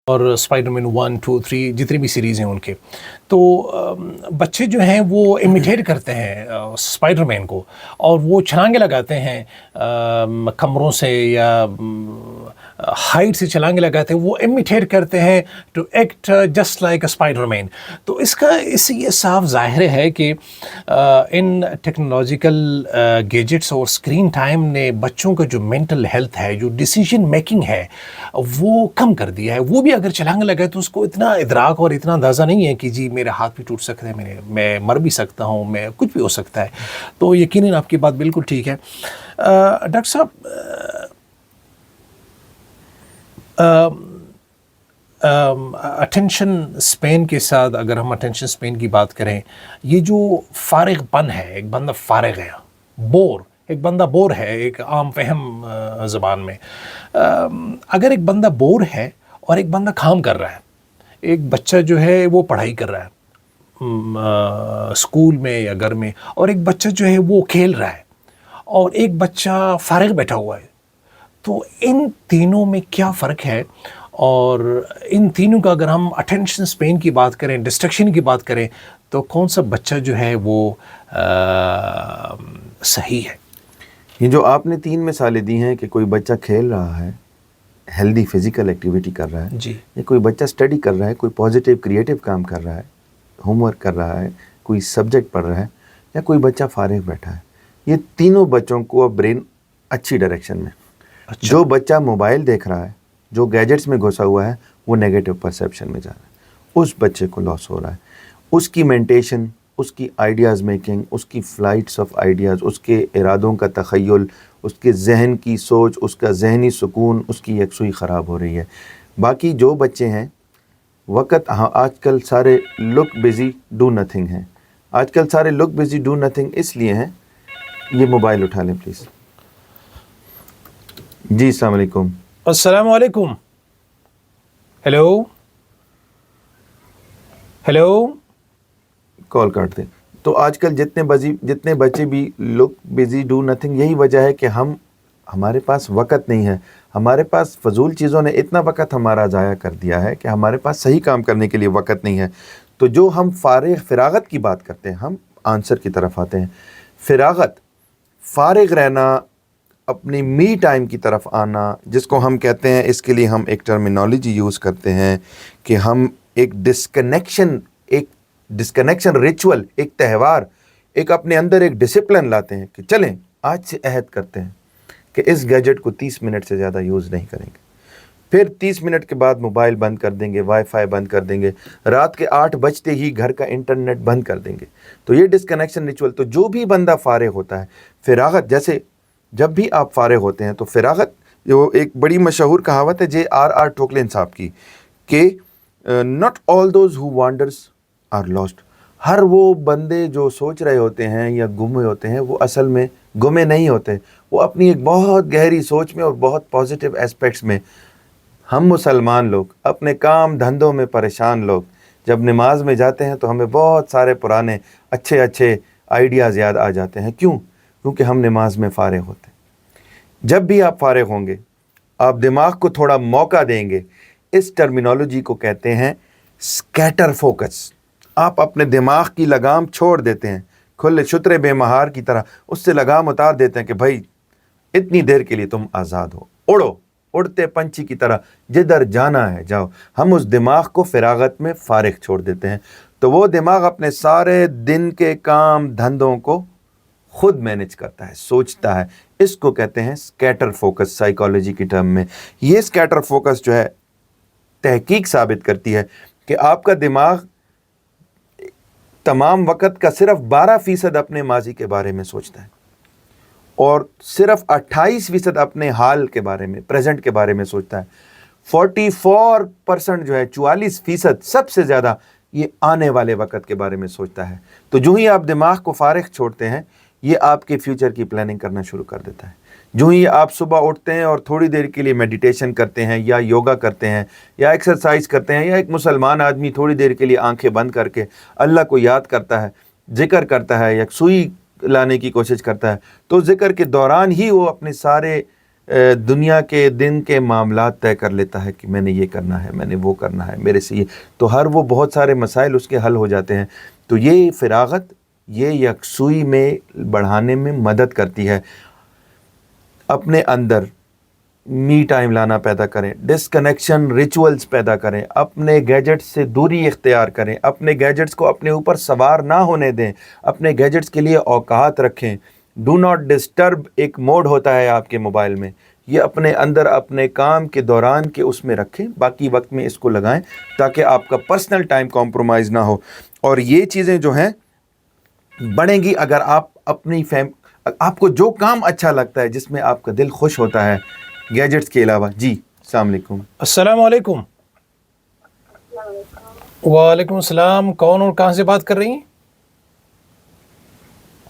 اور Spider Man 1 2 3 جتنی بھی سیریز ہیں ان کے، تو بچے جو ہیں وہ امیٹیٹ کرتے ہیں اسپائڈر مین کو، اور وہ چھلانگیں لگاتے ہیں کمروں سے یا ہائٹ سے چھلانگیں لگاتے ہیں، وہ امیٹیٹ کرتے ہیں to act just like a Spiderman. تو اس سے یہ صاف ظاہر ہے کہ ان ٹیکنالوجیکل گیجٹس اور اسکرین ٹائم نے بچوں کا جو مینٹل ہیلتھ ہے، جو ڈیسیجن میکنگ ہے، وہ کم کر دیا ہے۔ وہ بھی اگر چھلانگ لگائے تو اس کو اتنا ادراک اور اتنا اندازہ نہیں ہے کہ جی میرے ہاتھ بھی ٹوٹ سکتے ہیں، میں مر بھی سکتا ہوں، میں کچھ بھی ہو سکتا ہے۔ تو یقیناً آپ کی بات بالکل ٹھیک ہے۔ ڈاکٹر صاحب، اٹینشن اسپین کے ساتھ اگر ہم اٹینشن اسپین کی بات کریں، یہ جو فارغ پن ہے، ایک بندہ فارغ ہے، ایک بندہ بور ہے، ایک عام فہم زبان میں، اگر ایک بندہ بور ہے اور ایک بندہ کام کر رہا ہے، ایک بچہ جو ہے وہ پڑھائی کر رہا ہے اسکول میں یا گھر میں، اور ایک بچہ جو ہے وہ کھیل رہا ہے، اور ایک بچہ فارغ بیٹھا ہوا ہے، تو ان تینوں میں کیا فرق ہے؟ اور ان تینوں کا اگر ہم اٹینشن اسپین کی بات کریں، ڈسٹریکشن کی بات کریں، تو کون سا بچہ جو ہے وہ صحیح ہے؟ یہ جو آپ نے 3 مثالیں دی ہیں کہ کوئی بچہ کھیل رہا ہے، ہیلدی فزیکل ایکٹیویٹی کر رہا ہے، جی، یا کوئی بچہ اسٹڈی کر رہا ہے، کوئی پازیٹیو کریٹیو کام کر رہا ہے، ہوم ورک کر رہا ہے، کوئی سبجیکٹ پڑھ رہا ہے، یا کوئی بچہ فارغ بیٹھا ہے، یہ تینوں بچوں کو اب برین اچھی ڈائریکشن میں۔ جو بچہ موبائل دیکھ رہا ہے، جو گیجٹس میں گھسا ہوا ہے، وہ نیگیٹو پرسیپشن میں جا رہا ہے، اس بچے کو لاس ہو رہا ہے۔ اس کی مینٹیشن، اس کی آئیڈیاز میکنگ، اس کی فلائٹس آف آئیڈیاز، اس کے ارادوں کا تخیل، اس کے ذہن کی سوچ، اس کا ذہنی سکون، اس کی یکسوئی خراب ہو رہی ہے۔ باقی جو بچے ہیں آج کل سارے لک بزی ڈو نتھنگ ہیں، آج کل سارے لک بزی ڈو نتھنگ اس لیے ہیں۔ یہ موبائل اٹھا لیں پلیز۔ جی السلام علیکم۔ السلام علیکم۔ ہیلو کال کاٹ دیں۔ تو آج کل جتنے بچے بھی لک بزی ڈو نتھنگ، یہی وجہ ہے کہ ہمارے پاس وقت نہیں ہے، ہمارے پاس فضول چیزوں نے اتنا وقت ہمارا ضائع کر دیا ہے کہ ہمارے پاس صحیح کام کرنے کے لیے وقت نہیں ہے۔ تو جو ہم فراغت کی بات کرتے ہیں، ہم آنسر کی طرف آتے ہیں۔ فارغ رہنا، اپنی می ٹائم کی طرف آنا، جس کو ہم کہتے ہیں، اس کے لیے ہم ایک ٹرمینالوجی یوز کرتے ہیں کہ ہم ایک ڈسکنیکشن ریچول، ایک تہوار، ایک اپنے اندر ایک ڈسپلن لاتے ہیں کہ چلیں آج سے عہد کرتے ہیں کہ اس گیجٹ کو 30 منٹ سے زیادہ یوز نہیں کریں گے۔ پھر 30 منٹ کے بعد موبائل بند کر دیں گے، وائی فائی بند کر دیں گے، رات کے 8 بجتے ہی گھر کا انٹرنیٹ بند کر دیں گے۔ تو یہ ڈسکنیکشن ریچول۔ تو جو بھی بندہ فارغ ہوتا ہے، فراغت، جیسے جب بھی آپ فارغ ہوتے ہیں تو فراغت، جو ایک بڑی مشہور کہاوت ہے JRR ٹوکلین صاحب کی، کہ not all those who wanders are lost۔ ہر وہ بندے جو سوچ رہے ہوتے ہیں یا گمے ہوتے ہیں، وہ اصل میں گمے نہیں ہوتے، وہ اپنی ایک بہت گہری سوچ میں اور بہت پازیٹیو اسپیکٹس میں۔ ہم مسلمان لوگ، اپنے کام دھندوں میں پریشان لوگ، جب نماز میں جاتے ہیں تو ہمیں بہت سارے پرانے اچھے آئیڈیاز یاد آ جاتے ہیں۔ کیونکہ ہم نماز میں فارغ ہوتے ہیں۔ جب بھی آپ فارغ ہوں گے، آپ دماغ کو تھوڑا موقع دیں گے۔ اس ٹرمینالوجی کو کہتے ہیں اسکیٹر فوکس۔ آپ اپنے دماغ کی لگام چھوڑ دیتے ہیں، کھلے شترے بے مہار کی طرح اس سے لگام اتار دیتے ہیں کہ بھائی اتنی دیر کے لیے تم آزاد ہو، اڑو، اڑتے پنچھی کی طرح جدھر جانا ہے جاؤ۔ ہم اس دماغ کو فراغت میں فارغ چھوڑ دیتے ہیں، تو وہ دماغ اپنے سارے دن کے کام دھندوں کو خود مینج کرتا ہے، سوچتا ہے۔ اس کو کہتے ہیں اسکیٹر فوکس سائیکالوجی کی ٹرم میں۔ یہ اسکیٹر فوکس جو ہے، تحقیق ثابت کرتی ہے کہ آپ کا دماغ تمام وقت کا صرف 12% اپنے ماضی کے بارے میں سوچتا ہے، اور صرف 28% اپنے حال کے بارے میں، پریزنٹ کے بارے میں سوچتا ہے۔ 44% جو ہے، 44% سب سے زیادہ یہ آنے والے وقت کے بارے میں سوچتا ہے۔ تو جو ہی آپ دماغ کو فارغ چھوڑتے ہیں، یہ آپ کے فیوچر کی پلاننگ کرنا شروع کر دیتا ہے۔ جو ہی آپ صبح اٹھتے ہیں اور تھوڑی دیر کے لیے میڈیٹیشن کرتے ہیں، یا یوگا کرتے ہیں، یا ایکسرسائز کرتے ہیں، یا ایک مسلمان آدمی تھوڑی دیر کے لیے آنکھیں بند کر کے اللہ کو یاد کرتا ہے، ذکر کرتا ہے، یا سوئی لانے کی کوشش کرتا ہے، تو ذکر کے دوران ہی وہ اپنے سارے دنیا کے دن کے معاملات طے کر لیتا ہے کہ میں نے یہ کرنا ہے، میں نے وہ کرنا ہے، میرے سے یہ، تو ہر وہ بہت سارے مسائل اس کے حل ہو جاتے ہیں. تو یہ فراغت یہ یکسوئی میں بڑھانے میں مدد کرتی ہے. اپنے اندر می ٹائم لانا پیدا کریں، ڈسکنیکشن ریچولز پیدا کریں، اپنے گیجٹس سے دوری اختیار کریں، اپنے گیجٹس کو اپنے اوپر سوار نہ ہونے دیں، اپنے گیجٹس کے لیے اوقات رکھیں. ڈو ناٹ ڈسٹرب ایک موڈ ہوتا ہے آپ کے موبائل میں، یہ اپنے اندر اپنے کام کے دوران کے اس میں رکھیں، باقی وقت میں اس کو لگائیں تاکہ آپ کا پرسنل ٹائم کمپرومائز نہ ہو. اور یہ چیزیں جو ہیں بڑھیں گی اگر آپ اپنی آپ کو جو کام اچھا لگتا ہے، جس میں آپ کا دل خوش ہوتا ہے گیجٹس کے علاوہ. جی السلام علیکم. السلام علیکم. وعلیکم السلام. کون اور کہاں سے بات کر رہی ہیں؟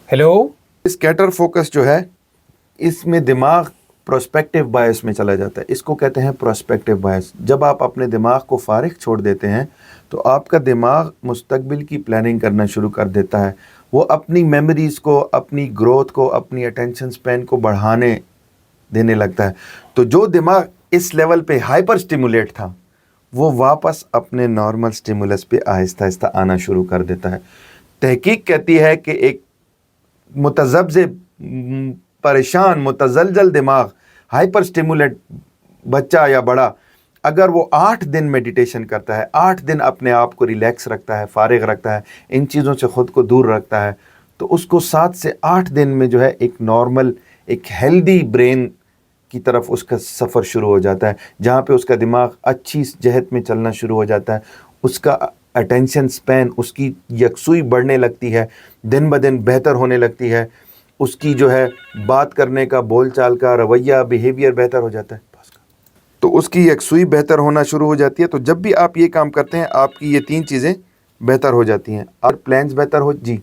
ہیلو. اسکیٹر فوکس جو ہے اس میں دماغ پروسپیکٹیو بائس میں چلا جاتا ہے، اس کو کہتے ہیں پروسپیکٹیو بائس. جب آپ اپنے دماغ کو فارغ چھوڑ دیتے ہیں تو آپ کا دماغ مستقبل کی پلاننگ کرنا شروع کر دیتا ہے. وہ اپنی میموریز کو، اپنی گروتھ کو، اپنی اٹینشن سپین کو بڑھانے دینے لگتا ہے. تو جو دماغ اس لیول پہ ہائپر سٹیمولیٹ تھا وہ واپس اپنے نارمل سٹیمولس پہ آہستہ آہستہ آنا شروع کر دیتا ہے. تحقیق کہتی ہے کہ ایک متذبذب، پریشان، متزلزل دماغ، ہائپر سٹیمولیٹ بچہ یا بڑا، اگر وہ 8 دن میڈیٹیشن کرتا ہے، 8 دن اپنے آپ کو ریلیکس رکھتا ہے، فارغ رکھتا ہے، ان چیزوں سے خود کو دور رکھتا ہے، تو اس کو 7 سے 8 دن میں جو ہے ایک نارمل، ایک ہیلدی برین کی طرف اس کا سفر شروع ہو جاتا ہے، جہاں پہ اس کا دماغ اچھی جہت میں چلنا شروع ہو جاتا ہے. اس کا اٹینشن سپین، اس کی یکسوئی بڑھنے لگتی ہے، دن بدن بہتر ہونے لگتی ہے. اس کی جو ہے بات کرنے کا، بول چال کا رویہ، بیہیویئر بہتر ہو جاتا ہے. تو اس کی یکسوئی بہتر ہونا شروع ہو جاتی ہے. تو جب بھی آپ یہ کام کرتے ہیں آپ کی یہ 3 چیزیں بہتر ہو جاتی ہیں اور پلانز بہتر ہو. جی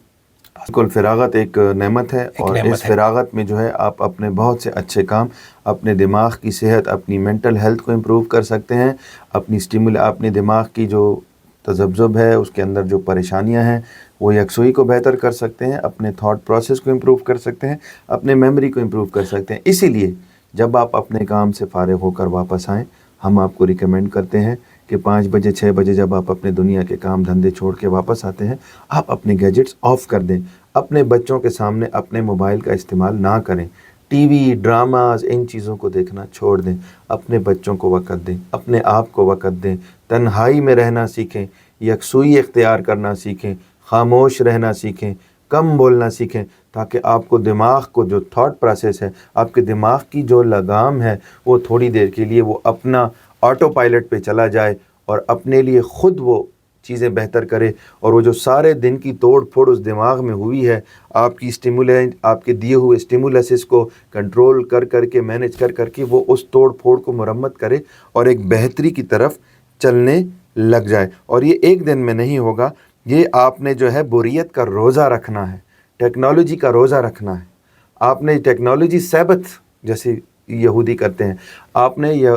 بالکل، فراغت ایک نعمت ہے، اور اس فراغت میں جو ہے آپ اپنے بہت سے اچھے کام، اپنے دماغ کی صحت، اپنی مینٹل ہیلتھ کو امپروو کر سکتے ہیں. اپنے دماغ کی جو تذبذب ہے، اس کے اندر جو پریشانیاں ہیں، وہ یکسوئی کو بہتر کر سکتے ہیں، اپنے تھاٹ پروسیس کو امپروو کر سکتے ہیں، اپنے میموری کو امپروو کر سکتے ہیں. اسی لیے جب آپ اپنے کام سے فارغ ہو کر واپس آئیں، ہم آپ کو ریکمینڈ کرتے ہیں کہ 5 بجے 6 بجے جب آپ اپنے دنیا کے کام دھندے چھوڑ کے واپس آتے ہیں، آپ اپنے گیجٹس آف کر دیں. اپنے بچوں کے سامنے اپنے موبائل کا استعمال نہ کریں. ٹی وی، ڈراماز، ان چیزوں کو دیکھنا چھوڑ دیں. اپنے بچوں کو وقت دیں، اپنے آپ کو وقت دیں. تنہائی میں رہنا سیکھیں، یکسوئی اختیار کرنا سیکھیں، خاموش رہنا سیکھیں، کم بولنا سیکھیں، تاکہ آپ کو دماغ کو جو تھاٹ پروسیس ہے، آپ کے دماغ کی جو لگام ہے، وہ تھوڑی دیر کے لیے وہ اپنا آٹو پائلٹ پہ چلا جائے اور اپنے لیے خود وہ چیزیں بہتر کرے. اور وہ جو سارے دن کی توڑ پھوڑ اس دماغ میں ہوئی ہے، آپ کی آپ کے دیے ہوئے اسٹیمولسز کو کنٹرول کر کے، مینیج کر کے وہ اس توڑ پھوڑ کو مرمت کرے اور ایک بہتری کی طرف چلنے لگ جائے. اور یہ ایک دن میں نہیں ہوگا، یہ آپ نے جو ہے بوریت کا روزہ رکھنا ہے، ٹیکنالوجی کا روزہ رکھنا ہے. آپ نے ٹیکنالوجی سبت جیسے یہودی کرتے ہیں، آپ نے یہ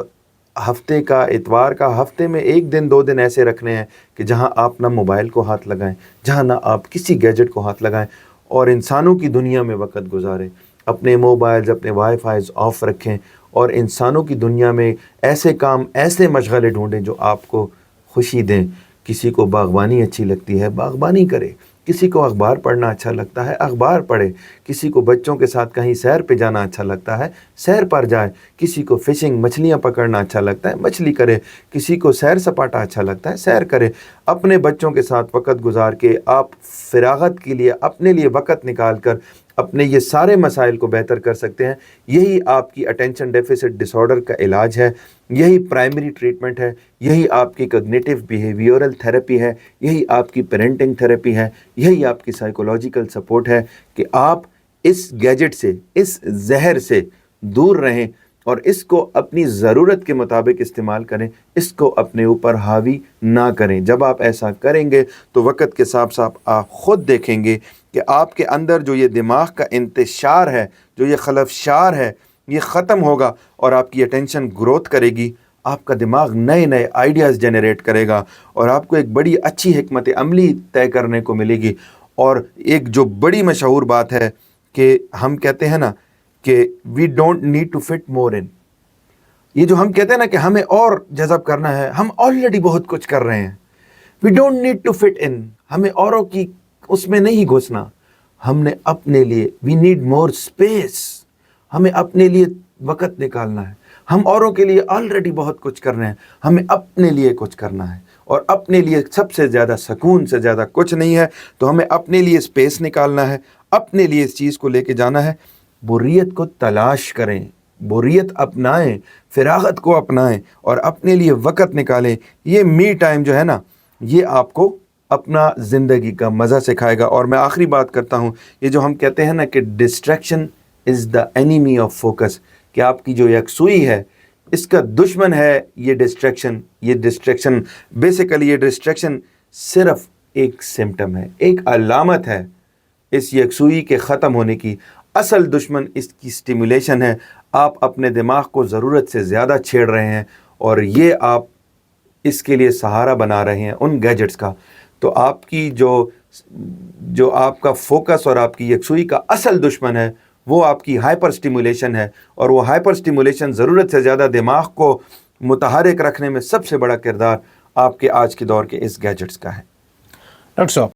ہفتے کا، اتوار کا، ہفتے میں 1 دن 2 دن ایسے رکھنے ہیں کہ جہاں آپ نہ موبائل کو ہاتھ لگائیں، جہاں نہ آپ کسی گیجٹ کو ہاتھ لگائیں، اور انسانوں کی دنیا میں وقت گزاریں. اپنے موبائلز، اپنے وائی فائیز آف رکھیں، اور انسانوں کی دنیا میں ایسے کام، ایسے مشغلے ڈھونڈیں جو آپ کو خوشی دیں. کسی کو باغبانی اچھی لگتی ہے، باغبانی کرے. کسی کو اخبار پڑھنا اچھا لگتا ہے، اخبار پڑھے. کسی کو بچوں کے ساتھ کہیں سیر پہ جانا اچھا لگتا ہے، سیر پر جائے. کسی کو فشنگ، مچھلیاں پکڑنا اچھا لگتا ہے، مچھلی کرے. کسی کو سیر سپاٹا اچھا لگتا ہے، سیر کرے. اپنے بچوں کے ساتھ وقت گزار کے آپ فراغت کے لیے اپنے لیے وقت نکال کر اپنے یہ سارے مسائل کو بہتر کر سکتے ہیں. یہی آپ کی اٹینشن ڈیفیسٹ ڈس آرڈر کا علاج ہے، یہی پرائمری ٹریٹمنٹ ہے، یہی آپ کی کوگنیٹو بیہیویورل تھیراپی ہے، یہی آپ کی پیرنٹنگ تھیراپی ہے، یہی آپ کی سائیکولوجیکل سپورٹ ہے کہ آپ اس گیجٹ سے، اس زہر سے دور رہیں اور اس کو اپنی ضرورت کے مطابق استعمال کریں، اس کو اپنے اوپر حاوی نہ کریں. جب آپ ایسا کریں گے تو وقت کے ساتھ ساتھ آپ خود دیکھیں گے کہ آپ کے اندر جو یہ دماغ کا انتشار ہے، جو یہ خلفشار ہے، یہ ختم ہوگا اور آپ کی اٹینشن گروتھ کرے گی. آپ کا دماغ نئے نئے آئیڈیاز جنریٹ کرے گا اور آپ کو ایک بڑی اچھی حکمت عملی طے کرنے کو ملے گی. اور ایک جو بڑی مشہور بات ہے کہ ہم کہتے ہیں نا کہ we don't need to fit more in, یہ جو ہم کہتے ہیں نا کہ ہمیں اور جذب کرنا ہے, ہم آلریڈی بہت کچھ کر رہے ہیں. We don't need to fit in, ہمیں اوروں کی اس میں نہیں گھسنا. ہم نے اپنے لیے, وی نیڈ مور اسپیس, ہمیں اپنے لیے وقت نکالنا ہے. ہم اوروں کے لیے آلریڈی بہت کچھ کر رہے ہیں, ہمیں اپنے لیے کچھ کرنا ہے. اور اپنے لیے سب سے زیادہ سکون سے زیادہ کچھ نہیں ہے, تو ہمیں اپنے لیے اسپیس نکالنا ہے, اپنے لیے اس چیز کو لے کے جانا ہے. بوریت کو تلاش کریں, بوریت اپنائیں, فراغت کو اپنائیں اور اپنے لیے وقت نکالیں. یہ می ٹائم جو ہے نا, یہ آپ کو اپنا زندگی کا مزہ سکھائے گا. اور میں آخری بات کرتا ہوں, یہ جو ہم کہتے ہیں نا کہ distraction is the enemy of focus, کہ آپ کی جو یکسوئی ہے اس کا دشمن ہے یہ ڈسٹریکشن. یہ ڈسٹریکشن بیسیکلی, یہ ڈسٹریکشن صرف ایک سمٹم ہے, ایک علامت ہے اس یکسوئی کے ختم ہونے کی. اصل دشمن اس کی سٹیمولیشن ہے. آپ اپنے دماغ کو ضرورت سے زیادہ چھیڑ رہے ہیں اور یہ آپ اس کے لیے سہارا بنا رہے ہیں ان گیجٹس کا. تو آپ کی جو آپ کا فوکس اور آپ کی یکسوئی کا اصل دشمن ہے وہ آپ کی ہائپر سٹیمولیشن ہے. اور وہ ہائپر سٹیمولیشن ضرورت سے زیادہ دماغ کو متحرک رکھنے میں سب سے بڑا کردار آپ کے آج کے دور کے اس گیجٹس کا ہے. ڈاکٹر صاحب,